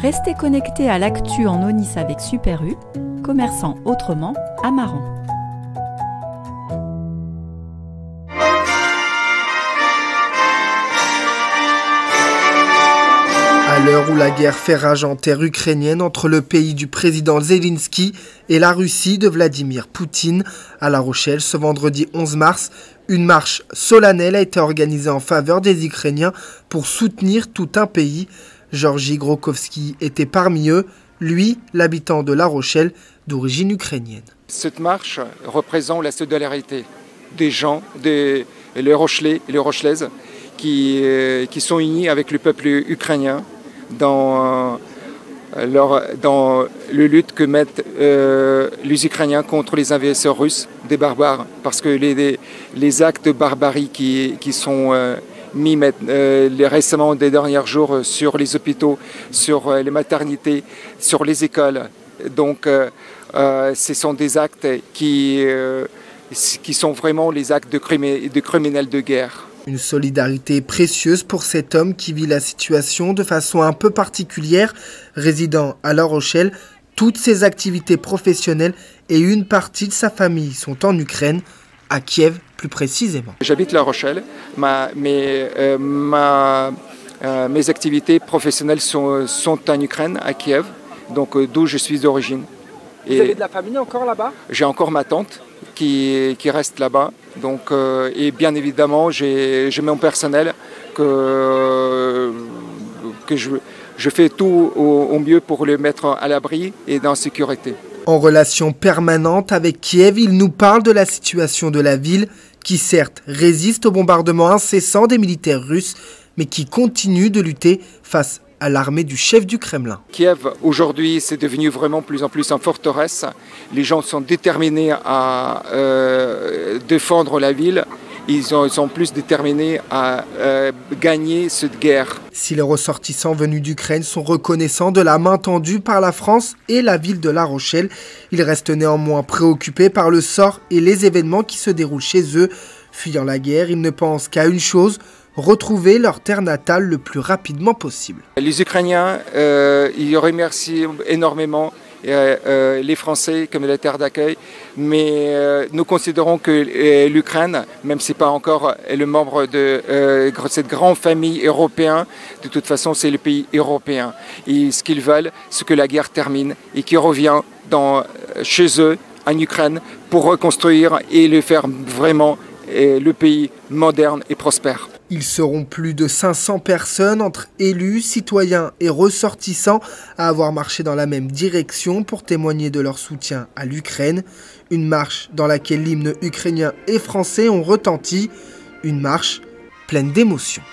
Restez connectés à l'actu en Onis avec Super U, commerçant autrement à Maran. À l'heure où la guerre fait rage en terre ukrainienne entre le pays du président Zelensky et la Russie de Vladimir Poutine, à La Rochelle, ce vendredi 11 mars, une marche solennelle a été organisée en faveur des Ukrainiens pour soutenir tout un pays. Georgi Grokowski était parmi eux, lui, l'habitant de La Rochelle, d'origine ukrainienne. Cette marche représente la solidarité des gens, les Rochelais et les Rochelaises, qui sont unis avec le peuple ukrainien dans le lutte que mettent les Ukrainiens contre les envahisseurs russes, des barbares, parce que les actes de barbarie qui sont mis récemment des derniers jours sur les hôpitaux, sur les maternités, sur les écoles. Donc ce sont des actes qui sont vraiment les actes de criminels de guerre. Une solidarité précieuse pour cet homme qui vit la situation de façon un peu particulière. Résidant à La Rochelle, toutes ses activités professionnelles et une partie de sa famille sont en Ukraine, à Kiev plus précisément. J'habite La Rochelle, mes activités professionnelles sont en Ukraine, à Kiev, donc d'où je suis d'origine. Vous avez de la famille encore là-bas? J'ai encore ma tante qui reste là-bas. Donc, et bien évidemment, j'ai mon personnel que je fais tout au mieux pour le mettre à l'abri et en sécurité. En relation permanente avec Kiev, il nous parle de la situation de la ville qui certes résiste au bombardement incessant des militaires russes, mais qui continue de lutter face à l'armée du chef du Kremlin. Kiev, aujourd'hui, c'est devenu vraiment plus en plus en forteresse. Les gens sont déterminés à défendre la ville. Ils sont plus déterminés à gagner cette guerre. Si les ressortissants venus d'Ukraine sont reconnaissants de la main tendue par la France et la ville de La Rochelle, ils restent néanmoins préoccupés par le sort et les événements qui se déroulent chez eux. Fuyant la guerre, ils ne pensent qu'à une chose: retrouver leur terre natale le plus rapidement possible. Les Ukrainiens, ils remercient énormément les Français comme la terre d'accueil, mais nous considérons que l'Ukraine, même si ce n'est pas encore le membre de cette grande famille européenne, de toute façon c'est le pays européen. Et ce qu'ils veulent, c'est que la guerre termine et qu'ils reviennent chez eux, en Ukraine, pour reconstruire et le faire vraiment le pays moderne et prospère. Ils seront plus de 500 personnes entre élus, citoyens et ressortissants à avoir marché dans la même direction pour témoigner de leur soutien à l'Ukraine. Une marche dans laquelle l'hymne ukrainien et français ont retenti. Une marche pleine d'émotions.